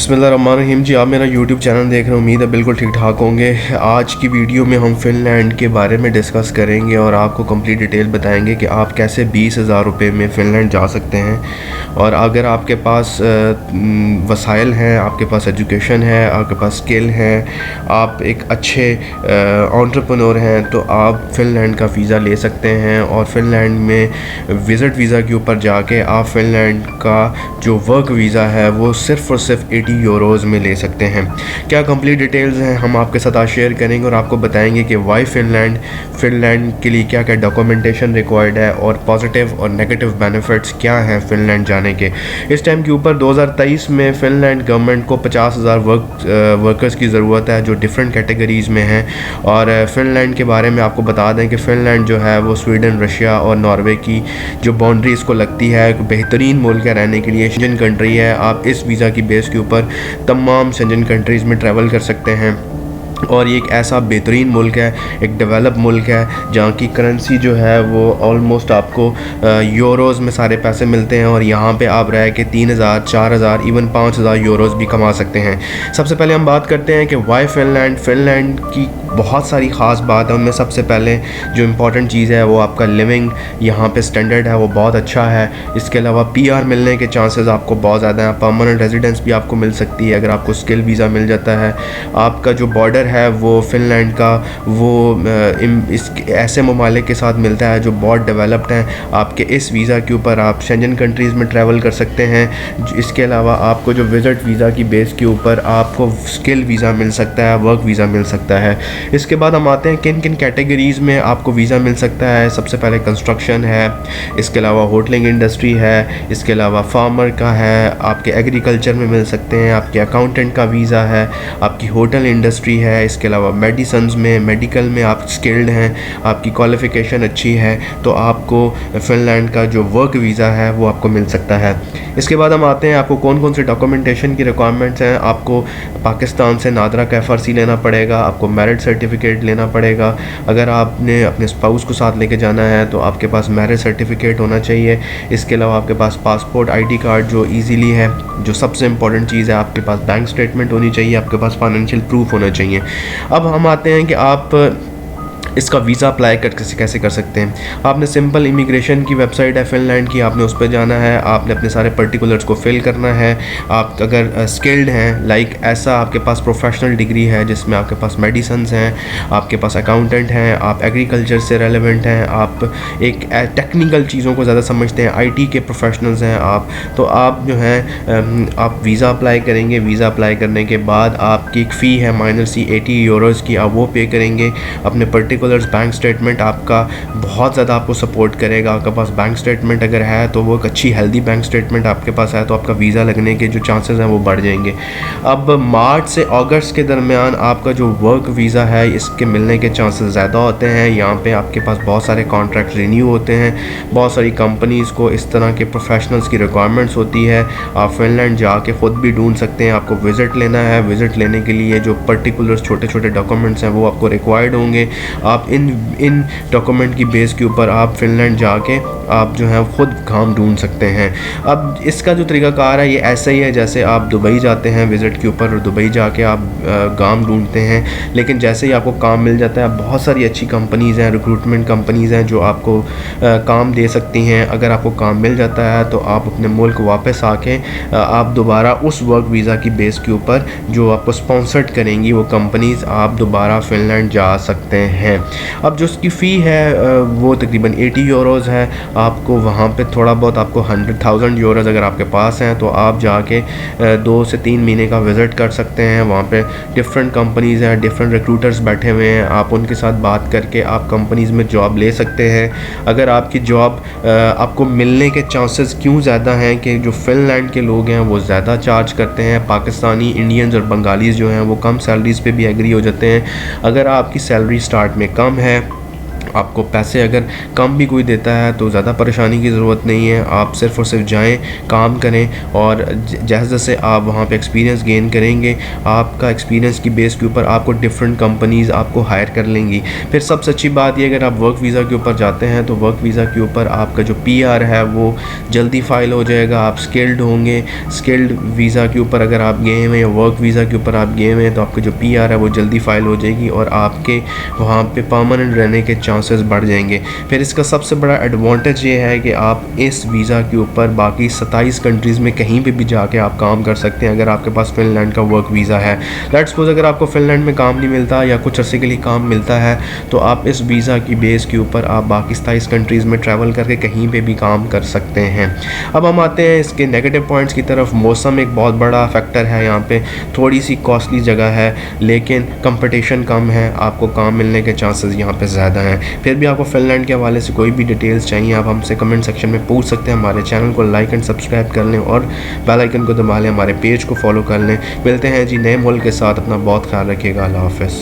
बिस्मिल्लाहिर्रहमानिर्रहीम जी, आप मेरा यूट्यूब चैनल देख रहे हैं। उम्मीद है बिल्कुल ठीक ठाक होंगे। आज की वीडियो में हम फ़िनलैंड के बारे में डिस्कस करेंगे और आपको कंप्लीट डिटेल बताएंगे कि आप कैसे 20,000 रुपये में फ़िनलैंड जा सकते हैं। और अगर आपके पास वसाइल हैं, आपके पास एजुकेशन है, आपके पास स्किल है, आप एक अच्छे एंटरप्रेन्योर हैं, तो आप फ़िनलैंड का वीज़ा ले सकते हैं। और फ़िनलैंड में विज़िट वीज़ा के ऊपर जाके आप फ़िनलैंड का जो वर्क वीज़ा है वो सिर्फ़ और सिर्फ 80 यूरोज़ में ले सकते हैं। क्या कंप्लीट डिटेल्स हैं हम आपके साथ आज शेयर करेंगे और आपको बताएंगे कि वाई फ़िनलैंड के लिए क्या क्या डॉक्यूमेंटेशन रिक्वायर्ड है और पॉजिटिव और नेगेटिव बेनिफिट्स क्या हैं फ़िनलैंड जाने के। इस टाइम के ऊपर 2023 में फ़िनलैंड गवर्नमेंट को 50,000 वर्कर्स की ज़रूरत है जो डिफरेंट कैटेगरीज़ में हैं। और फ़िनलैंड के बारे में आपको बता दें कि फ़िनलैंड जो है वो स्वीडन, रशिया और नॉर्वे की जो बाउंड्री इसको लगती है, एक बेहतरीन मुल्क है रहने के लिए, शेंजन कंट्री है। आप इस वीज़ा की बेस के ऊपर तमाम शेंजन कंट्रीज़ में ट्रैवल कर सकते हैं। और ये एक ऐसा बेहतरीन मुल्क है, एक डेवलप मुल्क है जहाँ की करेंसी जो है वो ऑलमोस्ट आपको यूरोज़ में सारे पैसे मिलते हैं। और यहाँ पे आप रह के 3,000, 4,000, इवन 5,000 यूरोज़ भी कमा सकते हैं। सबसे पहले हम बात करते हैं कि वाई फ़िनलैंड की बहुत सारी ख़ास बात है। उनमें सबसे पहले जो इम्पॉर्टेंट चीज़ है वो आपका लिविंग यहाँ पे स्टैंडर्ड है, वो बहुत अच्छा है। इसके अलावा PR मिलने के चांसेस आपको बहुत ज़्यादा हैं। परमानेंट रेजिडेंस भी आपको मिल सकती है अगर आपको स्किल वीज़ा मिल जाता है। आपका जो बॉर्डर है वो फ़िनलैंड का वो इस ऐसे ममालिक के साथ मिलता है जो बहुत डेवलप्ड हैं। आपके इस वीज़ा के ऊपर आप शेंजन कंट्रीज़ में ट्रैवल कर सकते हैं। इसके अलावा आपको जो विज़िट वीज़ा की बेस के ऊपर आपको स्किल वीज़ा मिल सकता है, वर्क वीज़ा मिल सकता है। इसके बाद हम आते हैं किन किन कैटेगरीज़ में आपको वीज़ा मिल सकता है। सबसे पहले कंस्ट्रक्शन है, इसके अलावा होटलिंग इंडस्ट्री है, इसके अलावा फार्मर का है, आपके एग्रीकल्चर में मिल सकते हैं, आपके अकाउंटेंट का वीज़ा है, आपकी होटल इंडस्ट्री है। इसके अलावा मेडिसन्स में, मेडिकल में आप स्किल्ड हैं, आपकी क्वालिफ़िकेशन अच्छी है, तो आपको फ़िनलैंड का जो वर्क वीज़ा है वो आपको मिल सकता है। इसके बाद हम आते हैं आपको कौन कौन से डॉक्यूमेंटेशन की रिक्वायरमेंट्स हैं। आपको पाकिस्तान से नादरा का FRC लेना पड़ेगा, आपको मैरिज सर्टिफिकेट लेना पड़ेगा। अगर आपने अपने स्पाउस को साथ लेके जाना है तो आपके पास मैरिज सर्टिफिकेट होना चाहिए। इसके अलावा आपके पास पासपोर्ट, ID कार्ड जो ईजीली है, जो सबसे इंपॉर्टेंट चीज़ है, आपके पास बैंक स्टेटमेंट होनी चाहिए, आपके पास फाइनेंशियल प्रूफ होना चाहिए। अब हम आते हैं कि आप इसका वीज़ा अप्लाई कैसे कर सकते हैं। आपने सिंपल इमिग्रेशन की वेबसाइट है फ़िनलैंड की, आपने उस पर जाना है, आपने अपने सारे पर्टिकुलर्स को फिल करना है। आप अगर स्किल्ड हैं, लाइक ऐसा आपके पास प्रोफेशनल डिग्री है जिसमें आपके पास मेडिसन्स हैं, आपके पास अकाउंटेंट हैं, आप एग्रीकल्चर से रेलेवेंट हैं, आप एक टेक्निकल चीज़ों को ज़्यादा समझते हैं, IT के प्रोफेशनल्स हैं आप, तो आप जो हैं आप वीज़ा अप्लाई करेंगे। वीज़ा अप्लाई करने के बाद आपकी एक फ़ी है माइनर सी 80 यूरोज़ की, आप वो पे करेंगे। अपने पर्टिकुलर्स बैंक स्टेटमेंट आपका बहुत ज़्यादा आपको सपोर्ट करेगा। आपके पास बैंक स्टेटमेंट अगर है तो वो एक अच्छी हेल्दी बैंक स्टेटमेंट आपके पास है तो आपका वीज़ा लगने के जो चांसेस हैं वो बढ़ जाएंगे। अब मार्च से अगस्त के दरमियान आपका जो वर्क वीज़ा है इसके मिलने के चांसेस ज़्यादा होते हैं। यहाँ पे आपके पास बहुत सारे कॉन्ट्रैक्ट रिन्यू होते हैं, बहुत सारी कंपनीज़ को इस तरह के प्रोफेशनल्स की रिक्वायरमेंट्स होती है। आप फ़िनलैंड जाके ख़ुद भी ढूंढ सकते हैं। आपको विज़िट लेना है, विज़िट लेने के लिए जो पर्टिकुलर छोटे छोटे डॉक्यूमेंट्स हैं वो आपको रिक्वायर्ड होंगे। आप इन डॉक्यूमेंट की बेस के ऊपर आप फ़िनलैंड जाके आप जो है ख़ुद काम ढूंढ सकते हैं। अब इसका जो तरीक़ाकार है ये ऐसा ही है जैसे आप दुबई जाते हैं विज़िट के ऊपर, और दुबई जाके आप काम ढूंढते हैं। लेकिन जैसे ही आपको काम मिल जाता है, बहुत सारी अच्छी कंपनीज़ हैं, रिक्रूटमेंट कंपनीज़ हैं जो आपको काम दे सकती हैं। अगर आपको काम मिल जाता है तो आप अपने मुल्क वापस आके आप दोबारा उस वर्क वीज़ा की बेस के ऊपर जो आपको स्पॉन्सर्ड करेंगी वो कंपनीज़, आप दोबारा फ़िनलैंड जा सकते हैं। अब जो उसकी फ़ी है वो तकरीबन 80 यूरोज़ है। आपको वहाँ पे थोड़ा बहुत आपको 100,000 यूरोज़ अगर आपके पास हैं तो आप जाके 2 से 3 महीने का विज़िट कर सकते हैं। वहाँ पे डिफरेंट कंपनीज़ हैं, डिफरेंट रिक्रूटर्स बैठे हुए हैं, आप उनके साथ बात करके आप कंपनीज़ में जॉब ले सकते हैं। अगर आपकी जॉब आपको मिलने के चांसेस क्यों ज़्यादा हैं कि जो फ़िनलैंड के लोग हैं वो ज़्यादा चार्ज करते हैं, पाकिस्तानी, इंडियंस और बंगालीज़ जो हैं वो कम सैलरीज़ पे भी एग्री हो जाते हैं। अगर आपकी सैलरी स्टार्ट में कम है आपको पैसे अगर कम भी कोई देता है तो ज़्यादा परेशानी की ज़रूरत नहीं है। आप सिर्फ़ और सिर्फ जाएं, काम करें और जैसे जैसे आप वहाँ पे एक्सपीरियंस गेन करेंगे, आपका एक्सपीरियंस की बेस के ऊपर आपको डिफरेंट कंपनीज़ आपको हायर कर लेंगी। फिर सबसे अच्छी बात यह, अगर आप वर्क वीज़ा के ऊपर जाते हैं तो वर्क वीज़ा के ऊपर आपका जो PR है वो जल्दी फ़ाइल हो जाएगा। आप स्किल्ड होंगे। स्किल्ड वीज़ा के ऊपर अगर आप गए हुए हैं या वर्क वीज़ा के ऊपर आप गए हुए हैं तो आपका जो PR है वो जल्दी फ़ाइल हो जाएगी और आपके वहाँ पे परमानेंट रहने के चांसेस बढ़ जाएंगे। फिर इसका सबसे बड़ा एडवांटेज ये है कि आप इस वीज़ा के ऊपर बाकी 27 कंट्रीज़ में कहीं पे भी जाके आप काम कर सकते हैं अगर आपके पास फ़िनलैंड का वर्क वीज़ा है। लेट्स सपोज अगर आपको फ़िनलैंड में काम नहीं मिलता या कुछ अर्से के लिए काम मिलता है तो आप इस वीज़ा की बेस के ऊपर आप बाकी 27 कंट्रीज़ में ट्रैवल करके कहीं पर भी काम कर सकते हैं। अब हम आते हैं इसके नेगेटिव पॉइंट्स की तरफ। मौसम एक बहुत बड़ा फैक्टर है यहाँ पर। थोड़ी सी कॉस्टली जगह है लेकिन कंपटीशन कम है, आपको काम मिलने के चांसेस यहाँ पे ज़्यादा हैं। फिर भी आपको फ़िनलैंड के हवाले से कोई भी डिटेल्स चाहिए आप हमसे कमेंट सेक्शन में पूछ सकते हैं। हमारे चैनल को लाइक एंड सब्सक्राइब कर लें और बेल आइकन को दबा लें, हमारे पेज को फॉलो कर लें। मिलते हैं जी नए मुल्क के साथ। अपना बहुत ख्याल रखिएगा। अल्लाह हाफ़िज़।